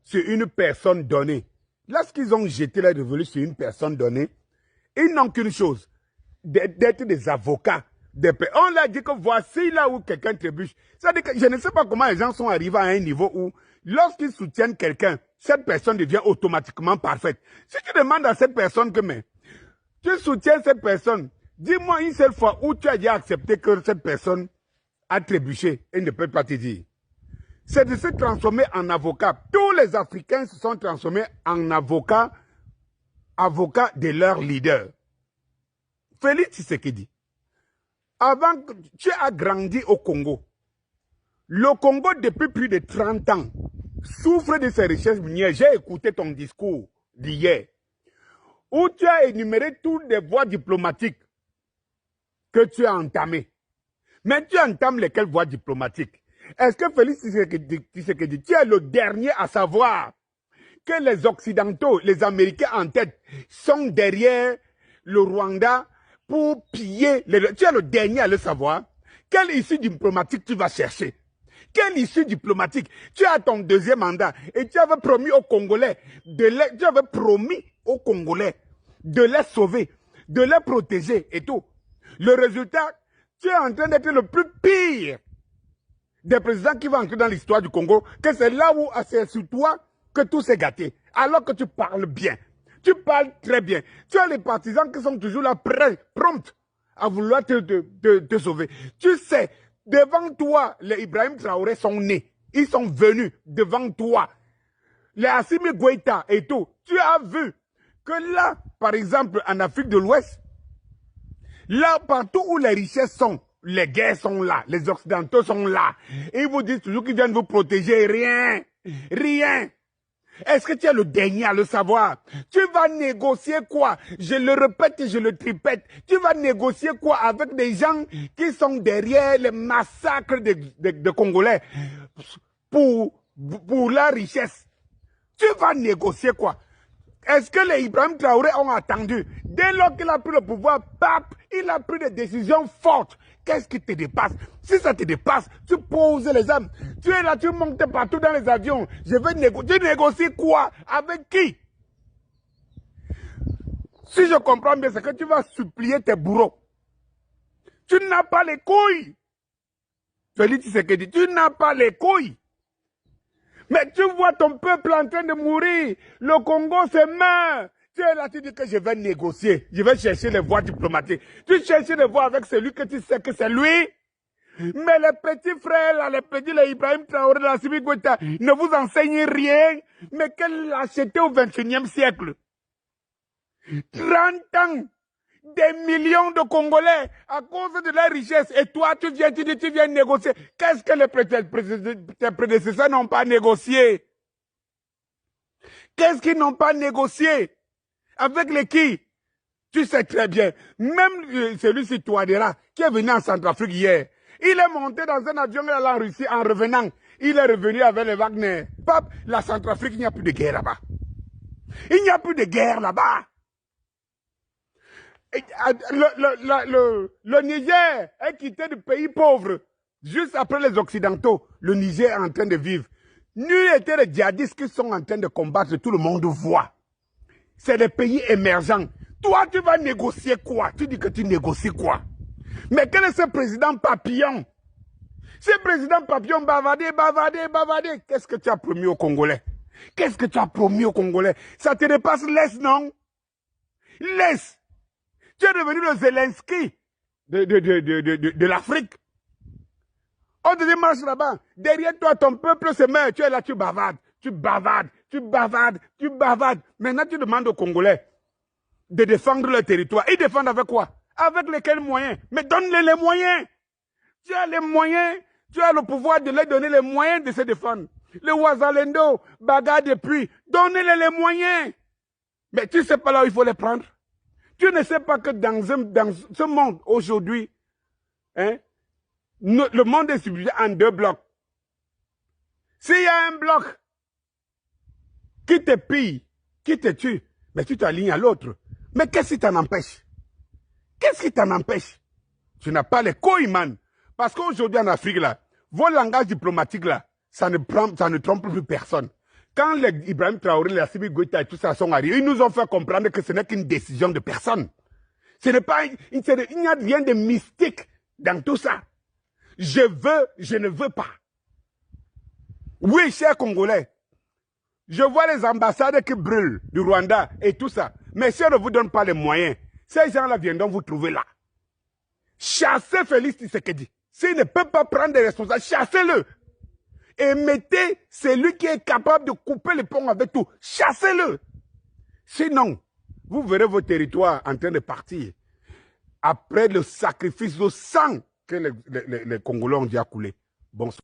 sur une personne donnée, lorsqu'ils ont jeté la révolution sur une personne donnée, ils n'ont qu'une chose, d'être des avocats. On l'a dit que voici là où quelqu'un trébuche. C'est-à-dire que je ne sais pas comment les gens sont arrivés à un niveau où, lorsqu'ils soutiennent quelqu'un, cette personne devient automatiquement parfaite. Si tu demandes à cette personne que, mais, tu soutiens cette personne, dis-moi une seule fois où tu as déjà accepté que cette personne a trébuché et ne peut pas te dire. C'est de se transformer en avocat. Tous les Africains se sont transformés en avocats de leur leader. Félix Tshisekedi, avant que tu as grandi au Congo, le Congo depuis plus de 30 ans souffre de ses richesses minières. J'ai écouté ton discours d'hier, où tu as énuméré toutes les voies diplomatiques que tu as entamées. Mais tu entames lesquelles voies diplomatiques? Est-ce que Félix Tshisekedi, tu es le dernier à savoir que les Occidentaux, les Américains en tête, sont derrière le Rwanda pour piller les... Tu es le dernier à le savoir. Quelle issue diplomatique tu vas chercher? Quelle issue diplomatique? Tu as ton deuxième mandat et tu avais promis aux Congolais de les sauver, de les protéger et tout. Le résultat, tu es en train d'être le plus pire des présidents qui vont entrer dans l'histoire du Congo, que c'est là où c'est sur toi que tout s'est gâté. Alors que tu parles bien. Tu parles très bien. Tu as les partisans qui sont toujours là, prompts à vouloir te sauver. Tu sais, devant toi, les Ibrahim Traoré sont nés. Ils sont venus devant toi. Les Assimi Goïta et tout. Tu as vu que là, par exemple, en Afrique de l'Ouest, là, partout où les richesses sont, les guerres sont là, les Occidentaux sont là. Et ils vous disent toujours qu'ils viennent vous protéger. Rien. Rien. Est-ce que tu es le dernier à le savoir? Tu vas négocier quoi? Je le répète et je le tripète. Tu vas négocier quoi avec des gens qui sont derrière les massacres de Congolais pour la richesse? Tu vas négocier quoi? Est-ce que les Ibrahim Traoré ont attendu? Dès lors qu'il a pris le pouvoir, il a pris des décisions fortes. Qu'est-ce qui te dépasse? Si ça te dépasse, tu poses les armes. Tu es là, tu montes partout dans les avions. Je vais négocier. Tu négocies quoi? Avec qui? Si je comprends bien, c'est que tu vas supplier tes bourreaux. Tu n'as pas les couilles. Félix Tshisekedi, tu n'as pas les couilles. Mais tu vois ton peuple en train de mourir. Le Congo se meurt. Tu es là, tu dis que je vais négocier. Je vais chercher les voies diplomatiques. Tu cherches les voies avec celui que tu sais que c'est lui. Mais les petits frères, là, les Ibrahim Traoré, la Assimi Goïta, ne vous enseignent rien. Mais quelle lâcheté au XXIe siècle. 30 ans. Des millions de Congolais à cause de la richesse. Et toi, tu viens négocier. Qu'est-ce que tes prédécesseurs n'ont pas négocié? Qu'est-ce qu'ils n'ont pas négocié? Avec les qui? Tu sais très bien. Même celui-ci, Touadéra, qui est venu en Centrafrique hier, il est monté dans un avion en Russie en revenant. Il est revenu avec les Wagner. Pape, la Centrafrique, il n'y a plus de guerre là-bas. Il n'y a plus de guerre là-bas. Le Niger est quitté du pays pauvre. Juste après les Occidentaux, le Niger est en train de vivre. Nul n'était les djihadistes qui sont en train de combattre, tout le monde voit. C'est des pays émergents. Toi, tu vas négocier quoi? Tu dis que tu négocies quoi? Mais quel est ce président papillon? Ce président papillon bavarder. Qu'est-ce que tu as promis aux Congolais? Qu'est-ce que tu as promis aux Congolais? Ça te dépasse, laisse, non? Laisse. Tu es devenu le Zelensky de l'Afrique. On te démarche là-bas. Derrière toi, ton peuple se meurt. Tu es là, tu bavardes. Maintenant, tu demandes aux Congolais de défendre leur territoire. Ils défendent avec quoi? Avec lesquels moyens? Mais donne-les les moyens. Tu as les moyens. Tu as le pouvoir de leur donner les moyens de se défendre. Le Ouazalendo, bagarre depuis. Donnez-les les moyens. Mais tu ne sais pas là où il faut les prendre. Tu ne sais pas que dans ce monde aujourd'hui, hein, le monde est subdivisé en deux blocs. S'il y a un bloc qui te pille, qui te tue, mais tu t'alignes à l'autre. Mais qu'est-ce qui t'en empêche? Qu'est-ce qui t'en empêche? Tu n'as pas les couilles, man. Parce qu'aujourd'hui en Afrique, là, vos langages diplomatiques, là, ça ne trompe plus personne. Quand les Ibrahim Traoré, les Assimi Goïta et tout ça sont arrivés, ils nous ont fait comprendre que ce n'est qu'une décision de personne. Ce n'est pas, il n'y a rien de mystique dans tout ça. Je veux, je ne veux pas. Oui, chers Congolais, je vois les ambassades qui brûlent du Rwanda et tout ça. Mais si on ne vous donne pas les moyens, ces gens-là viendront vous trouver là. Chassez Félix Tshisekedi. S'il ne peut pas prendre des responsabilités, chassez-le. Et mettez celui qui est capable de couper les ponts avec tout. Chassez-le. Sinon, vous verrez vos territoires en train de partir. Après le sacrifice de sang que les Congolais ont déjà coulé. Bonsoir.